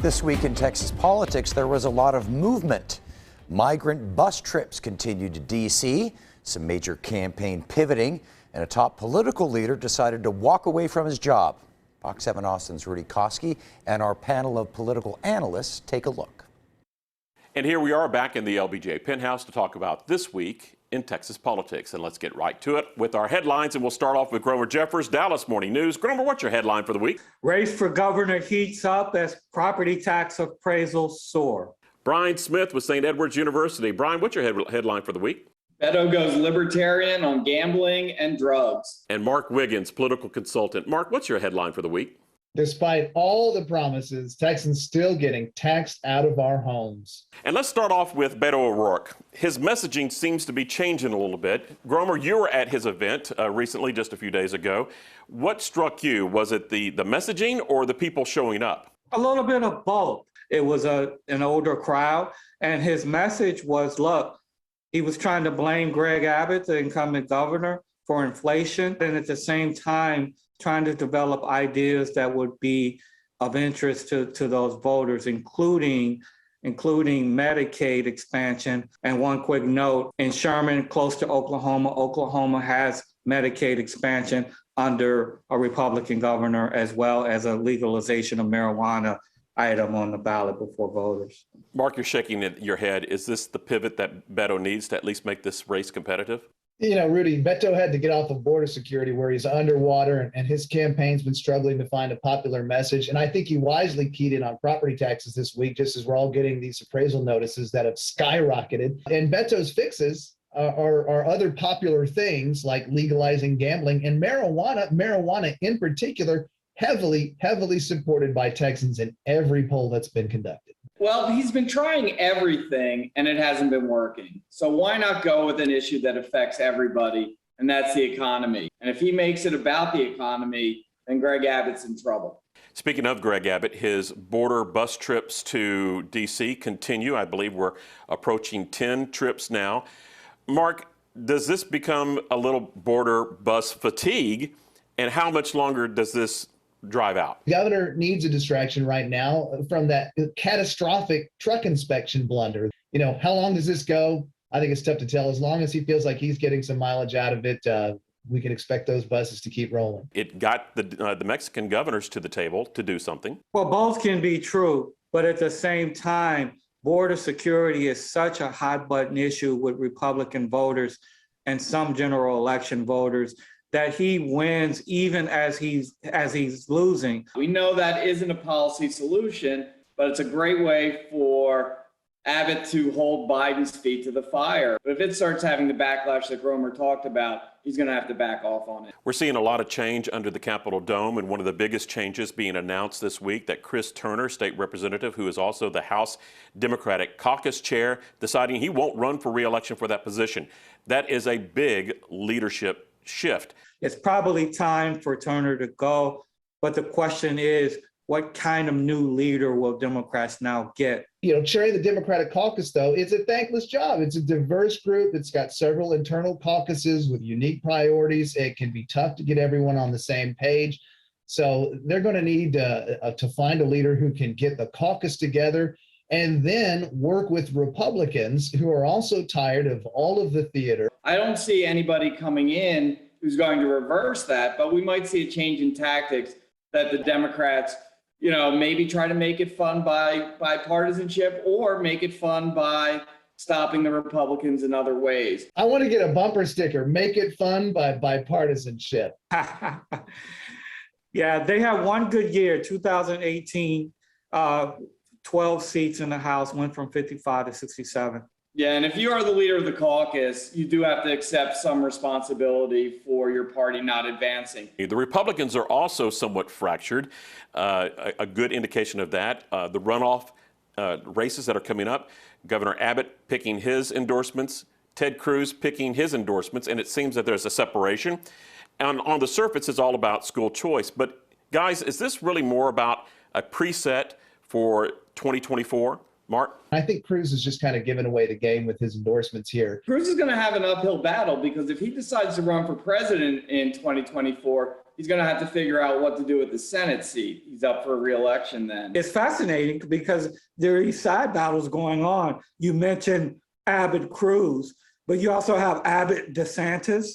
This week in Texas politics, there was a lot of movement. Migrant bus trips continued to D.C., some major campaign pivoting, and a top political leader decided to walk away from his job. Fox 7 Austin's Rudy Koski and our panel of political analysts take a look. And here we are back in the LBJ penthouse to talk about this week in Texas politics. And let's get right to it with our headlines. And we'll start off with Gromer Jeffers, Dallas Morning News. Gromer, what's your headline for the week? Race for governor heats up as property tax appraisals soar. Brian Smith with St. Edward's University. Brian, what's your headline for the week? Beto goes libertarian on gambling and drugs. And Mark Wiggins, political consultant. Mark, what's your headline for the week? Despite all the promises, Texans still getting taxed out of our homes. And let's start off with Beto O'Rourke. His messaging seems to be changing a little bit. Gromer, you were at his event recently, just a few days ago. What struck you? Was it the messaging or the people showing up? A little bit of both. It was an older crowd, and his message was, look, he was trying to blame Greg Abbott, the incumbent governor, for inflation, and at the same time, trying to develop ideas that would be of interest to those voters, including Medicaid expansion. And one quick note, in Sherman, close to Oklahoma, Oklahoma has Medicaid expansion under a Republican governor, as well as a legalization of marijuana item on the ballot before voters. Mark, you're shaking your head. Is this the pivot that Beto needs to at least make this race competitive? You know, Rudy, Beto had to get off of border security where he's underwater, and his campaign's been struggling to find a popular message. And I think he wisely keyed in on property taxes this week, just as we're all getting these appraisal notices that have skyrocketed. And Beto's fixes are other popular things like legalizing gambling and marijuana in particular, heavily supported by Texans in every poll that's been conducted. Well, he's been trying everything and it hasn't been working. So why not go with an issue that affects everybody, and that's the economy? And if he makes it about the economy, then Greg Abbott's in trouble. Speaking of Greg Abbott, his border bus trips to D.C. continue. I believe we're approaching 10 trips now. Mark, does this become a little border bus fatigue? And how much longer does this drive out? The governor needs a distraction right now from that catastrophic truck inspection blunder. You know, how long does this go? I think it's tough to tell. As long as he feels like he's getting some mileage out of it, we can expect those buses to keep rolling. It got the Mexican governors to the table to do something. Well, both can be true, but at the same time, border security is such a hot button issue with Republican voters and some general election voters that he wins even as he's losing. We know that isn't a policy solution, but it's a great way for Abbott to hold Biden's feet to the fire. But if it starts having the backlash that Gromer talked about, he's going to have to back off on it. We're seeing a lot of change under the Capitol Dome, and one of the biggest changes being announced this week that Chris Turner, state representative, who is also the House Democratic Caucus chair, deciding he won't run for re-election for that position. That is a big leadership shift. It's probably time for Turner to go, but the question is, what kind of new leader will Democrats now get? You know, chairing the Democratic caucus, though, is a thankless job. It's a diverse group. It's got several internal caucuses with unique priorities. It can be tough to get everyone on the same page. So they're going to need to find a leader who can get the caucus together and then work with Republicans who are also tired of all of the theater. I don't see anybody coming in who's going to reverse that, but we might see a change in tactics that the Democrats, you know, maybe try to make it fun by partisanship or make it fun by stopping the Republicans in other ways. I want to get a bumper sticker, make it fun by bipartisanship. Yeah, they had one good year, 2018, 12 seats in the House, went from 55 to 67. Yeah, and if you are the leader of the caucus, you do have to accept some responsibility for your party not advancing. The Republicans are also somewhat fractured. A good indication of that, the runoff races that are coming up, Governor Abbott picking his endorsements, Ted Cruz picking his endorsements, and it seems that there's a separation. And on the surface, it's all about school choice. But guys, is this really more about a preset for 2024? Mark? I think Cruz is just kind of giving away the game with his endorsements here. Cruz is going to have an uphill battle because if he decides to run for president in 2024, he's going to have to figure out what to do with the Senate seat. He's up for re-election then. It's fascinating because there are these side battles going on. You mentioned Abbott Cruz, but you also have Abbott DeSantis,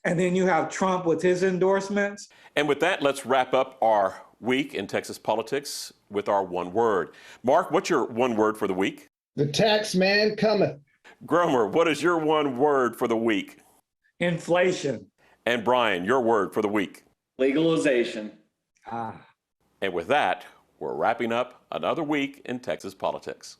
and then you have Trump with his endorsements. And with that, let's wrap up our week in Texas politics with our one word. Mark, what's your one word for the week? The tax man cometh. Gromer, what is your one word for the week? Inflation. And Brian, your word for the week? Legalization. And with that, we're wrapping up another week in Texas politics.